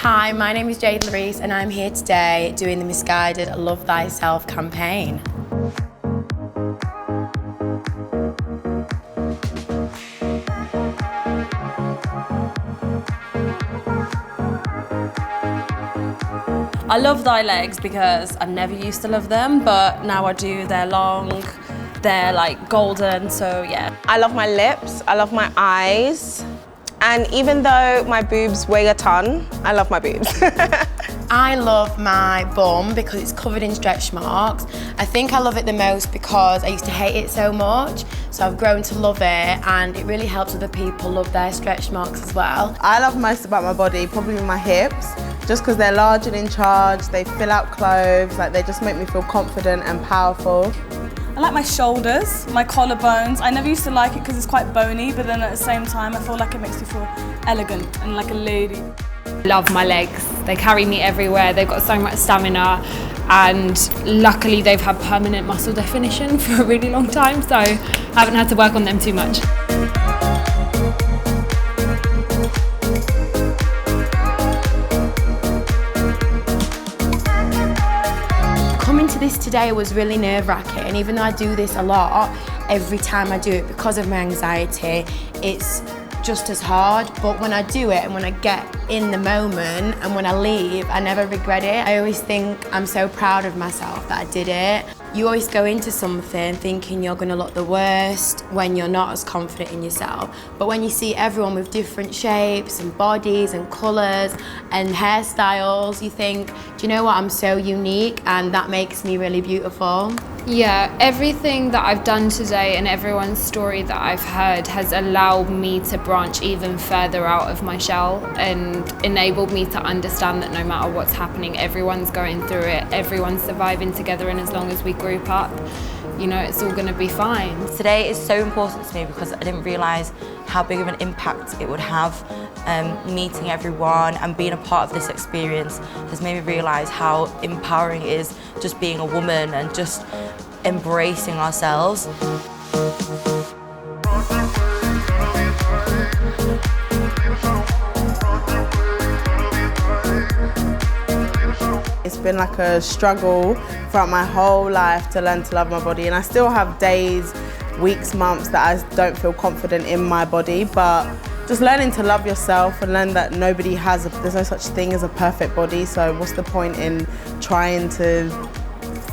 Hi, my name is Jade Larice and I'm here today doing the Missguided Love Thyself campaign. I love thy legs because I never used to love them, but now I do. They're long, they're like golden, so yeah. I love my lips, I love my eyes, and even though my boobs weigh a ton, I love my boobs. I love my bum because it's covered in stretch marks. I think I love it the most because I used to hate it so much, so I've grown to love it, and it really helps other people love their stretch marks as well. I love most about my body, probably my hips, just because they're large and in charge, they fill out clothes, like they just make me feel confident and powerful. I like my shoulders, my collarbones. I never used to like it because it's quite bony, but then at the same time I feel like it makes me feel elegant and like a lady. Love my legs. They carry me everywhere. They've got so much stamina, and luckily they've had permanent muscle definition for a really long time, so I haven't had to work on them too much. Coming to this today was really nerve-wracking, and even though I do this a lot, every time I do it because of my anxiety, it's just as hard. But when I do it and when I get in the moment and when I leave, I never regret it. I always think I'm so proud of myself that I did it. You always go into something thinking you're going to look the worst when you're not as confident in yourself. But when you see everyone with different shapes and bodies and colours and hairstyles, you think, do you know what, I'm so unique, and that makes me really beautiful. Yeah, everything that I've done today and everyone's story that I've heard has allowed me to branch even further out of my shell and enabled me to understand that no matter what's happening, everyone's going through it, everyone's surviving together, and as long as we group up, you know, it's all going to be fine. Today is so important to me because I didn't realise how big of an impact it would have. Meeting everyone and being a part of this experience has made me realise how empowering it is just being a woman and just embracing ourselves. It's been like a struggle throughout my whole life to learn to love my body, and I still have days, weeks, months that I don't feel confident in my body, but just learning to love yourself and learn that there's no such thing as a perfect body, so what's the point in trying to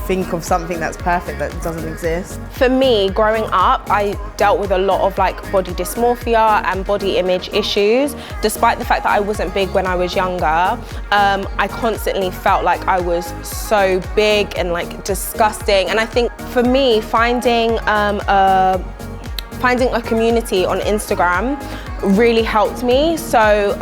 think of something that's perfect that doesn't exist? For me, growing up, I dealt with a lot of like body dysmorphia and body image issues. Despite the fact that I wasn't big when I was younger, I constantly felt like I was so big and like disgusting. And I think for me, finding a community on Instagram really helped me. So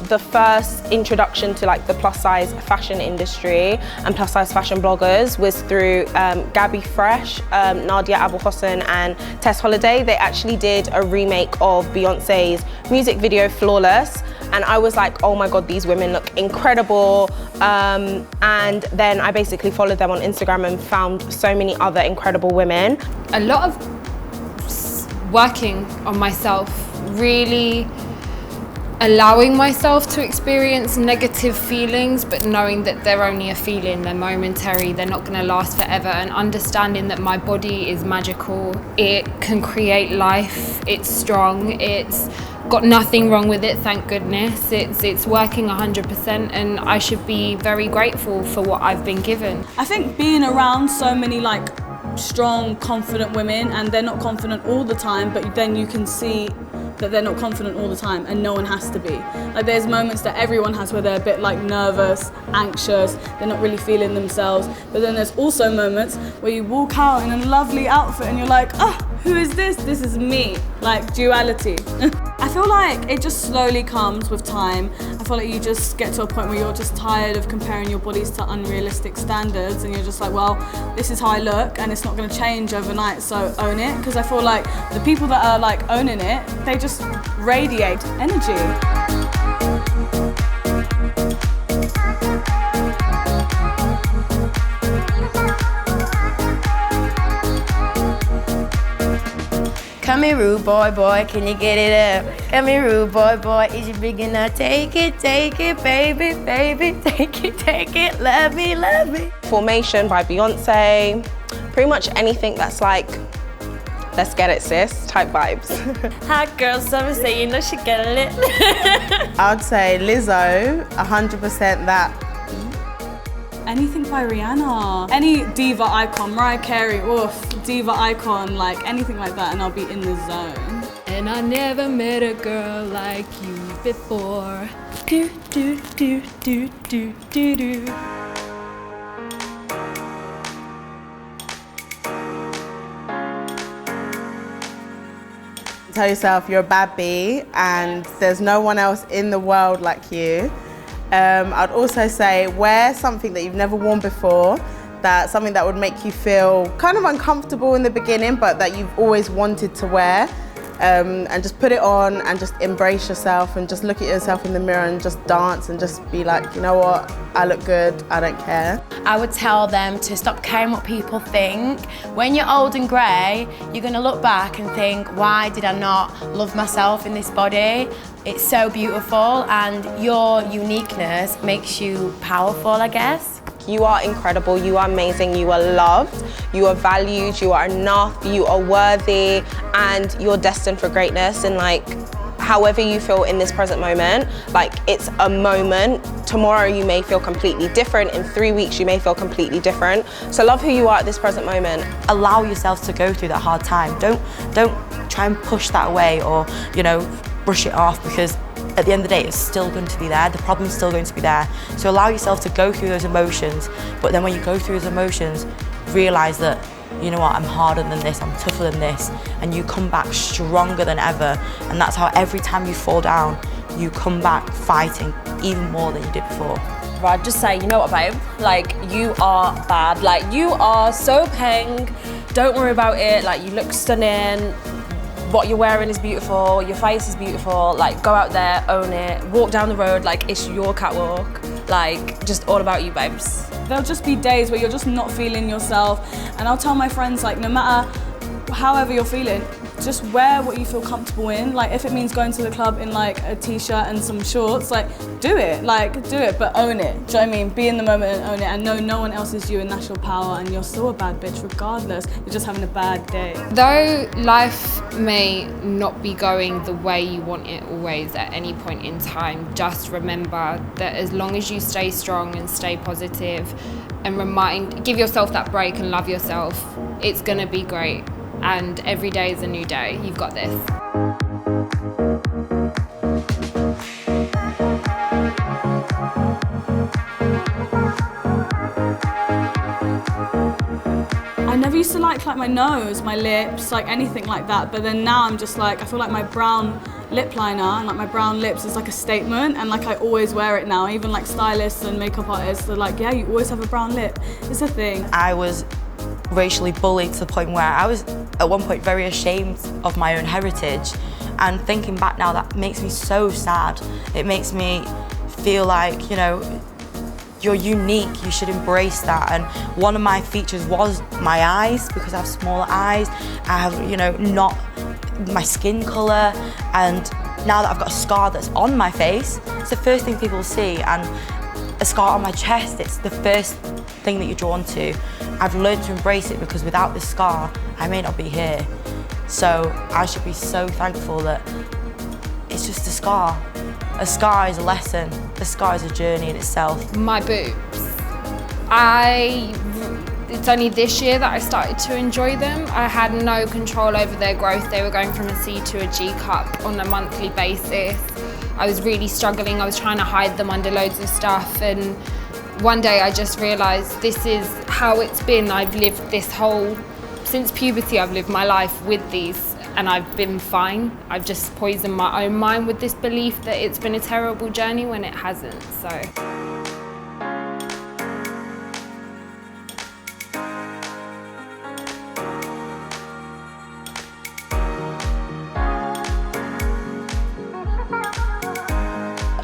the first introduction to like the plus size fashion industry and plus size fashion bloggers was through Gabby Fresh, Nadia Abou Hossein and Tess Holiday. They actually did a remake of Beyonce's music video Flawless, and I was like, oh my god, these women look incredible. And then I basically followed them on Instagram and found so many other incredible women. A lot of working on myself, really allowing myself to experience negative feelings, but knowing that they're only a feeling, they're momentary, they're not going to last forever, and understanding that my body is magical, it can create life, it's strong, it's got nothing wrong with it, thank goodness. It's working 100%, and I should be very grateful for what I've been given. I think being around so many like strong, confident women, and they're not confident all the time, but then you can see that they're not confident all the time, and no one has to be. Like there's moments that everyone has where they're a bit like nervous, anxious, they're not really feeling themselves, but then there's also moments where you walk out in a lovely outfit and you're like, oh, who is this? This is me. Like duality. I feel like it just slowly comes with time. I feel like you just get to a point where you're just tired of comparing your bodies to unrealistic standards, and you're just like, well, this is how I look and it's not going to change overnight, so own it. Because I feel like the people that are like owning it, they just radiate energy. Come here, rude boy, boy, can you get it up? Come here, rude boy, boy, is you big enough? Take it, baby, baby, take it, love me, love me. Formation by Beyonce, pretty much anything that's like, let's get it sis type vibes. Hot girl summer say you know she getting it. I'd say Lizzo, 100% that. Anything by Rihanna. Any diva icon, Mariah Carey, oof, diva icon, like anything like that, and I'll be in the zone. And I never met a girl like you before. Do, do, do, do, do, do, do. Tell yourself you're a bad bee and there's no one else in the world like you. I'd also say wear something that you've never worn before, something that would make you feel kind of uncomfortable in the beginning, but that you've always wanted to wear. And just put it on and just embrace yourself and just look at yourself in the mirror and just dance and just be like, you know what, I look good, I don't care. I would tell them to stop caring what people think. When you're old and grey, you're gonna look back and think, why did I not love myself in this body? It's so beautiful and your uniqueness makes you powerful, I guess. You are incredible, you are amazing, you are loved, you are valued, you are enough, you are worthy, and you're destined for greatness. And like, however you feel in this present moment, like it's a moment. Tomorrow you may feel completely different. In 3 weeks you may feel completely different. So love who you are at this present moment. Allow yourself to go through that hard time. Don't try and push that away or, you know, brush it off, because at the end of the day, it's still going to be there. The problem's still going to be there. So allow yourself to go through those emotions. But then when you go through those emotions, realize that, you know what, I'm harder than this, I'm tougher than this. And you come back stronger than ever. And that's how every time you fall down, you come back fighting even more than you did before. I'd just say, you know what, babe? Like, you are bad. Like, you are so pink. Don't worry about it. Like, you look stunning. What you're wearing is beautiful, your face is beautiful, like go out there, own it, walk down the road like it's your catwalk, like just all about you, babes. There'll just be days where you're just not feeling yourself, and I'll tell my friends, like, no matter however you're feeling, just wear what you feel comfortable in. Like if it means going to the club in like a t-shirt and some shorts, like do it, but own it. Do you know what I mean? Be in the moment and own it, and know no one else is you, and that's your power, and you're still a bad bitch regardless. You're just having a bad day. Though life may not be going the way you want it always at any point in time, just remember that as long as you stay strong and stay positive and give yourself that break and love yourself, it's gonna be great. And every day is a new day. You've got this. I never used to like my nose, my lips, like anything like that. But then now I'm just like, I feel like my brown lip liner and like my brown lips is like a statement, and like I always wear it now. Even like stylists and makeup artists are like, yeah, you always have a brown lip. It's a thing. I was racially bullied to the point where I was at one point very ashamed of my own heritage, and thinking back now, that makes me so sad. It makes me feel like, you know, you're unique, you should embrace that. And one of my features was my eyes, because I have smaller eyes, I have, you know, not my skin colour, and now that I've got a scar that's on my face, it's the first thing people see, and a scar on my chest, it's the first thing that you're drawn to. I've learned to embrace it, because without this scar, I may not be here. So I should be so thankful that it's just a scar. A scar is a lesson. A scar is a journey in itself. My boobs. It's only this year that I started to enjoy them. I had no control over their growth. They were going from a C to a G cup on a monthly basis. I was really struggling. I was trying to hide them under loads of stuff, and one day I just realised this is how it's been. I've lived since puberty, I've lived my life with these, and I've been fine. I've just poisoned my own mind with this belief that it's been a terrible journey when it hasn't, so.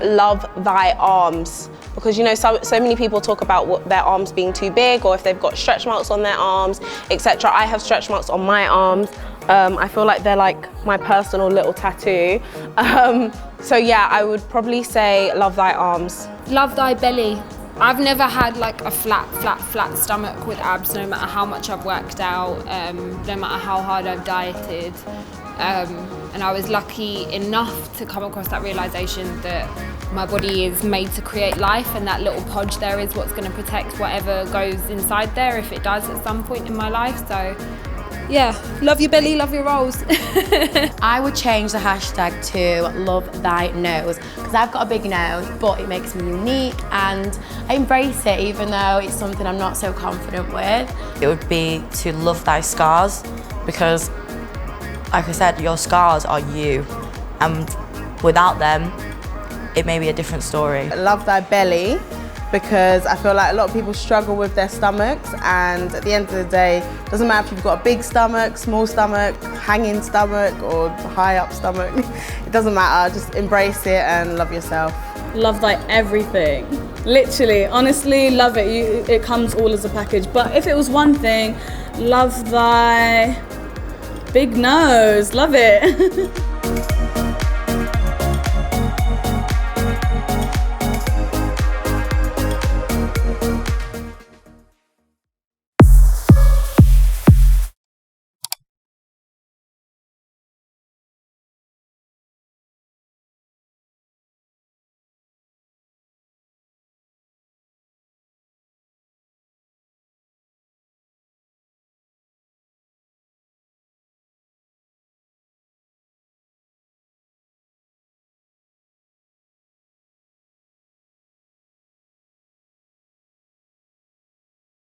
Love thy arms. Because, you know, so many people talk about their arms being too big, or if they've got stretch marks on their arms, etc. I have stretch marks on my arms. I feel like they're like my personal little tattoo. So yeah, I would probably say love thy arms. Love thy belly. I've never had like a flat stomach with abs, no matter how much I've worked out, no matter how hard I've dieted. And I was lucky enough to come across that realization that my body is made to create life, and that little podge there is what's going to protect whatever goes inside there if it does at some point in my life. So yeah, love your belly, love your rolls. I would change the hashtag to love thy nose, because I've got a big nose, but it makes me unique and I embrace it even though it's something I'm not so confident with. It would be to love thy scars, because like I said, your scars are you, and without them, it may be a different story. Love thy belly, because I feel like a lot of people struggle with their stomachs, and at the end of the day, it doesn't matter if you've got a big stomach, small stomach, hanging stomach or high up stomach, it doesn't matter, just embrace it and love yourself. Love thy everything. Literally, honestly, love it. It comes all as a package. But if it was one thing, love thy big nose. Love it.